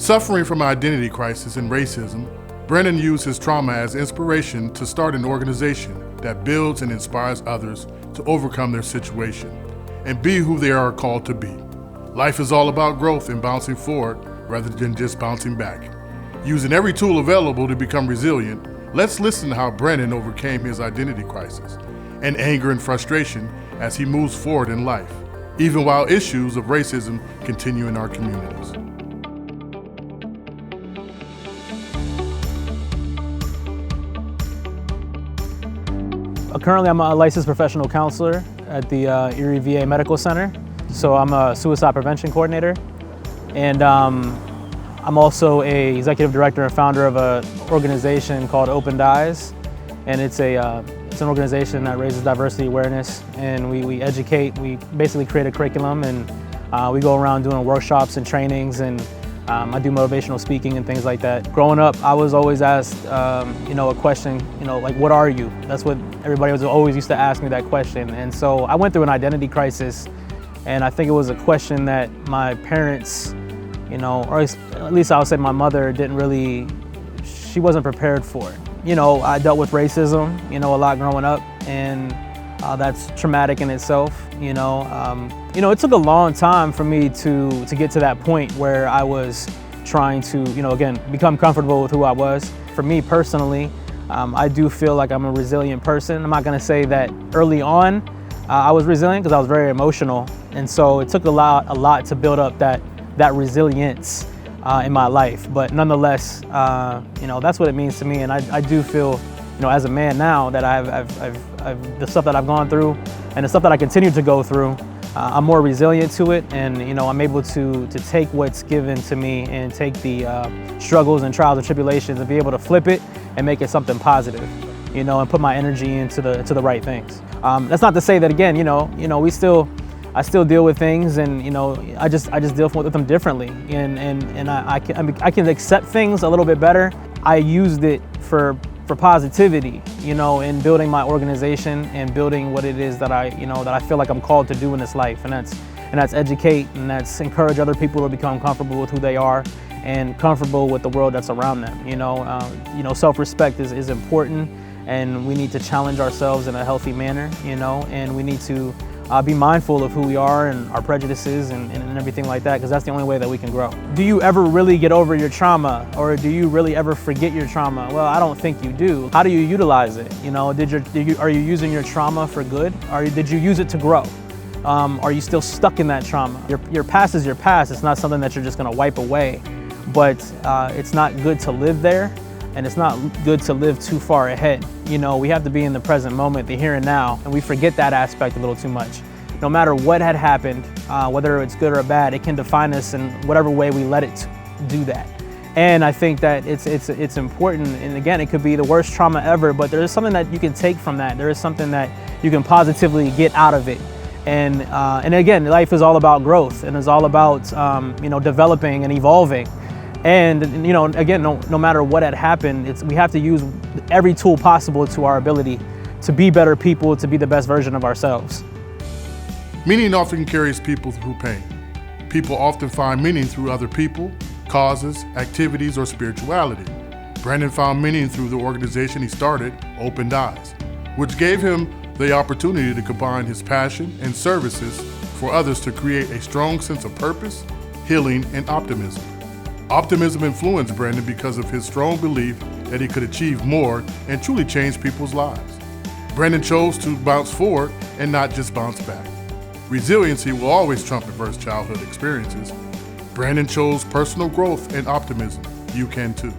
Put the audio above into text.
Suffering from identity crisis and racism, Brennan used his trauma as inspiration to start an organization that builds and inspires others to overcome their situation and be who they are called to be. Life is all about growth and bouncing forward rather than just bouncing back. Using every tool available to become resilient, let's listen to how Brennan overcame his identity crisis and anger and frustration as he moves forward in life, even while issues of racism continue in our communities. Currently, I'm a licensed professional counselor at the Erie VA Medical Center. So I'm a suicide prevention coordinator. And I'm also an executive director and founder of an organization called Open Eyes. And it's an organization that raises diversity awareness. And we educate, we basically create a curriculum, and we go around doing workshops and trainings, and I do motivational speaking and things like that. Growing up, I was always asked, a question, like, what are you? That's what everybody was always used to ask me, that question. And so I went through an identity crisis, and I think it was a question that my parents, or at least I would say my mother she wasn't prepared for it. I dealt with racism, a lot growing up, and that's traumatic in itself. It took a long time for me to get to that point where I was trying to, again, become comfortable with who I was. For me personally, I do feel like I'm a resilient person. I'm not gonna say that early on I was resilient, because I was very emotional. And so it took a lot to build up that resilience in my life. But nonetheless, that's what it means to me. And I do feel, as a man now, that I've the stuff that I've gone through and the stuff that I continue to go through, I'm more resilient to it, and I'm able to take what's given to me and take the struggles and trials and tribulations and be able to flip it and make it something positive, and put my energy into the right things. That's not to say that, again, I still deal with things, and I just deal with them differently, and I can accept things a little bit better. I used it for positivity, in building my organization and building what it is that I feel like I'm called to do in this life, and that's educate, and that's encourage other people to become comfortable with who they are and comfortable with the world that's around them. Self-respect is important, and we need to challenge ourselves in a healthy manner, and we need to be mindful of who we are and our prejudices and everything like that, because that's the only way that we can grow. Do you ever really get over your trauma, or do you really ever forget your trauma? Well, I don't think you do. How do you utilize it? Are you using your trauma for good? Or did you use it to grow? Are you still stuck in that trauma? Your past is your past. It's not something that you're just gonna wipe away, but it's not good to live there, and it's not good to live too far ahead. We have to be in the present moment, the here and now, and we forget that aspect a little too much. No matter what had happened, whether it's good or bad, it can define us in whatever way we let it do that. And I think that it's important, and again, it could be the worst trauma ever, but there is something that you can take from that. There is something that you can positively get out of it. And again, life is all about growth, and it's all about developing and evolving. And again, no matter what had happened, we have to use every tool possible to our ability to be better people, to be the best version of ourselves. Meaning often carries people through pain. People often find meaning through other people, causes, activities, or spirituality. Brandon found meaning through the organization he started, Open Eyes, which gave him the opportunity to combine his passion and services for others to create a strong sense of purpose, healing, and optimism. Optimism influenced Brandon because of his strong belief that he could achieve more and truly change people's lives. Brandon chose to bounce forward and not just bounce back. Resiliency will always trump adverse childhood experiences. Brandon chose personal growth and optimism. You can too.